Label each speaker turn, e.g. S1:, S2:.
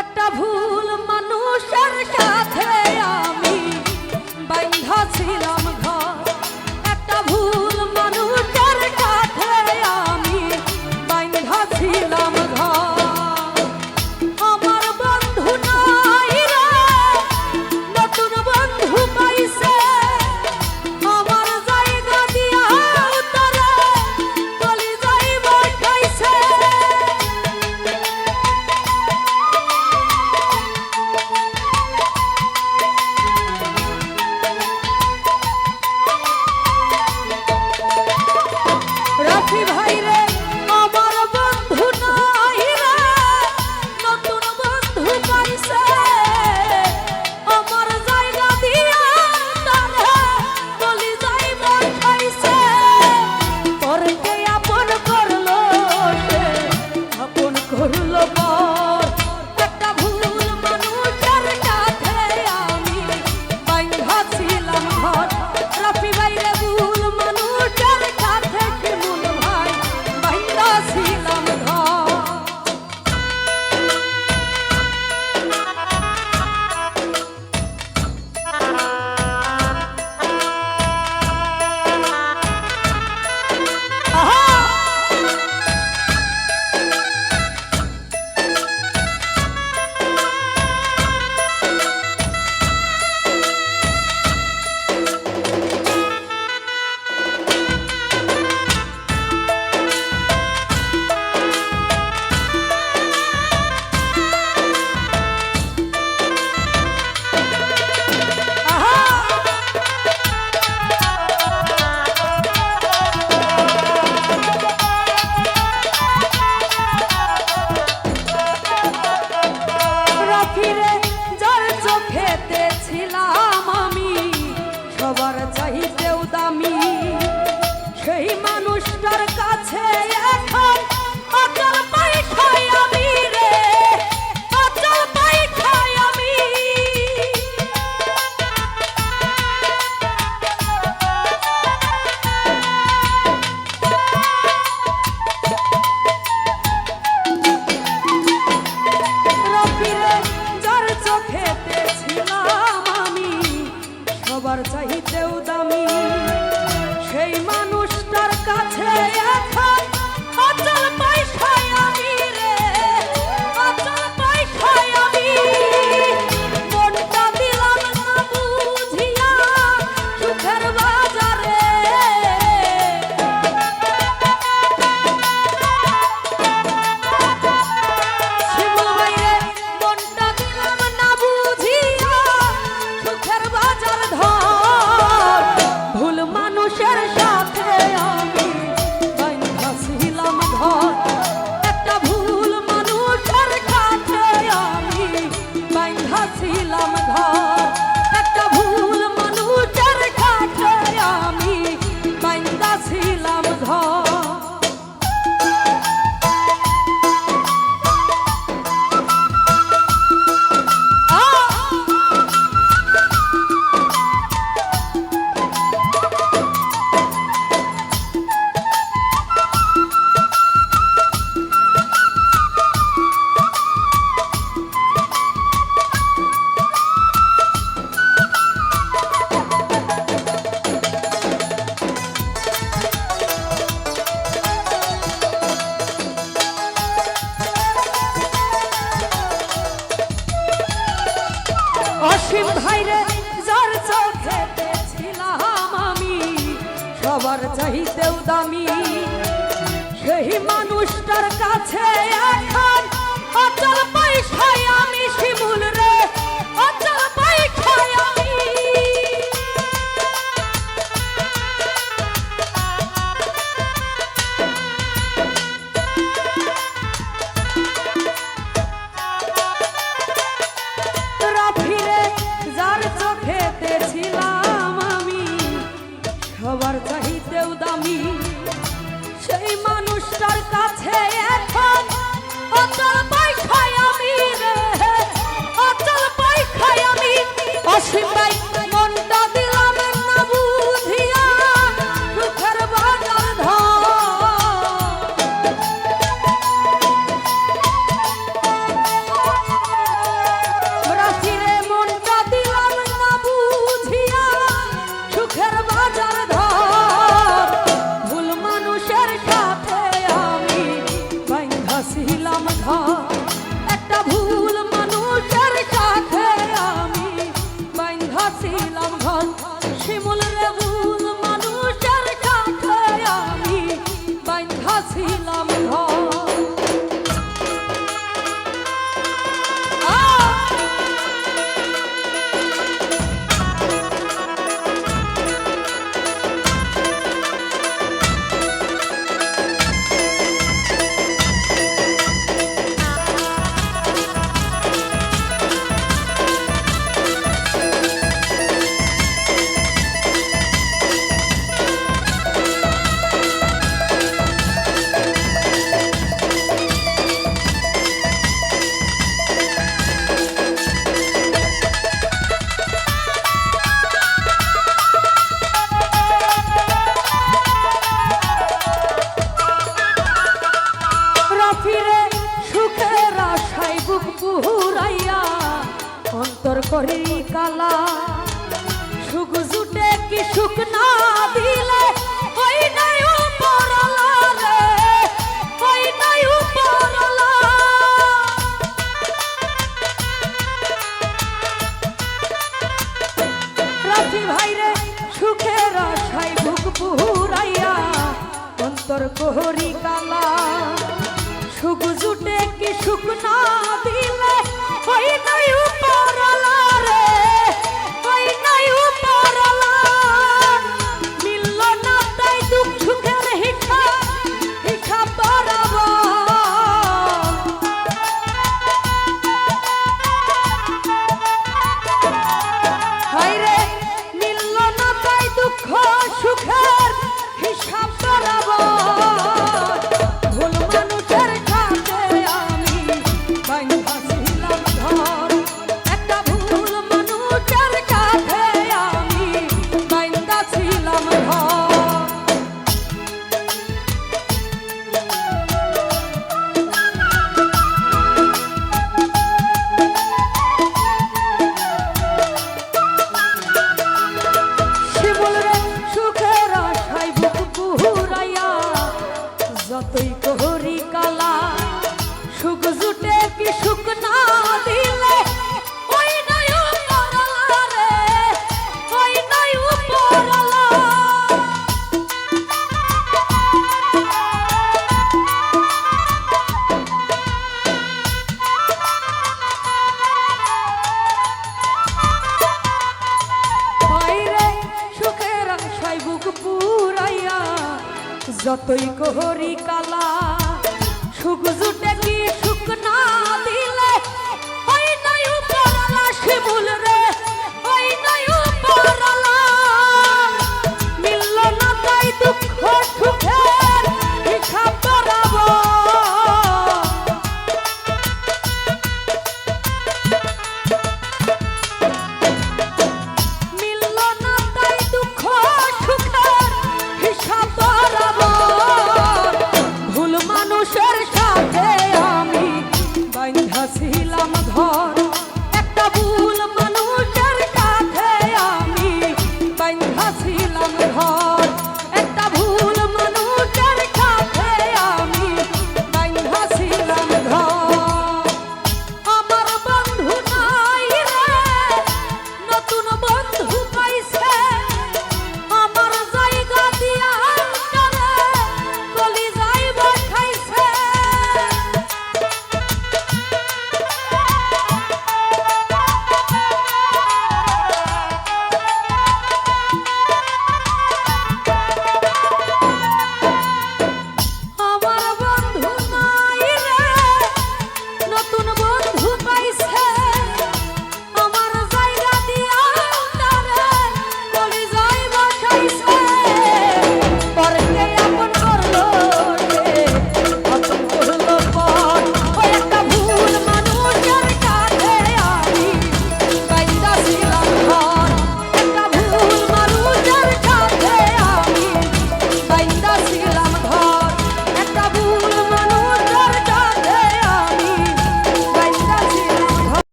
S1: একটা ভুল মানুষের সাথে আমি বাঁধা ছিলাম ঘর। একটা ভুল মানুষের সাথে আমি বাঁধা ছিলাম ঘর। আমার বন্ধু নাই রে, নতুন বন্ধু পাইছে। আমার জায়গা দিয়া তারা চলে যাই বসাইছে। রাফি ভাই রে, আমার বন্ধু নাই রে, নতুন বন্ধু পাইছে। আমার জায়গা দিয়া তারা চলে যাই বসাইছে। পরকে আপন করলো সে, আপন করলো পর। একটা ভুল মানুষের সাথে আমি বাঁধা ছিলাম ঘর। রাফি ভাই রে, ভুল মানুষের সাথে শিমুল ভাই বাঁধা ছিলাম ঘর। রাফিরে, যার চোখেতে ছিলাম আমি সবার চাইতেও দামি, সেই মানুষটার কাছে এখন অচল পাইঠাই আমি রে, অচল পাইঠাই আমি। রাফিরে, যার চোখেতে ছিলাম আমি সবার চাইতেও দামি, সেই মানুষটার কাছে এখন অচল পাইঠাই আমি রে, অচল পাইঠাই আমি। মনটা দিলাম না বুঝিয়া সুখের বাজারে। শিমুল ভাই রে, মনটা দিলাম না বুঝিয়া সুখের বাজার ধর। ভুল মানুষের সাথে আমি বাঁধা ছিলাম ঘর। একটা ভুল মানুষের সাথে আমি বাঁধা ছিলাম ঘর। একটা ভুল মানুষের সাথে আমি বাঁধা ছিলাম ঘর। অসীম ভাই রে, যার চোখেতে ছিলাম আমি সবার চাইতেও দামি, সেই মানুষটার কাছে এখন অচল পাইঠাই আমি শিমুল রে, অচল পাইঠাই আমি। রাফিরে, যার চোখেতে ছিলাম আমি সবার চাইতেও দামি, সেই মানুষটার কাছে এখন অচল পাইঠাই করি কালা সুখ জুটে কি সুখ না দিলে ওই নাই উপরলা রে ওই নাই উপরলা রাফি ভাই রে সুখের আশায় বুক পুরাইয়া অন্তর করি কালা সুখ জুটে কি সুখ না দিলে ওই নাই উপরলা রে ওই নাই উপরলা মিলল না তাই দুঃখ সুখের হিখা হিখা বরাবর হায় রে মিলল না তাই দুঃখ সুখের হিসাব বরাবর ভুল মানুষের কাছে আমি বাইন্ধা ছিলাম ধর একটা ভুল মানুষের কাছে আমি বাইন্ধা ছিলাম ধর শিমুল রে সুখের আশায় বুক পুরাইয়া যতই করি কালা সুখ জুটে কি সুখ না দিলে ওই নাই উপরলা রে ওই নাই উপরলা বাইরে সুখের আশায় বুক পুরাইয়া যতই করি কালা সুখ জুটে কি সুখ না দিলে ওই নাই উপরলা শিমুল রে ওই নাই উপরলা মিলল না তাই দুঃখ সুখের হিসাব বরাবর মিলল না তাই দুঃখ সুখের হিসাব বরাবর ভুল মানুষের সাথে আমি বাইন্ধা ছিলাম ঘর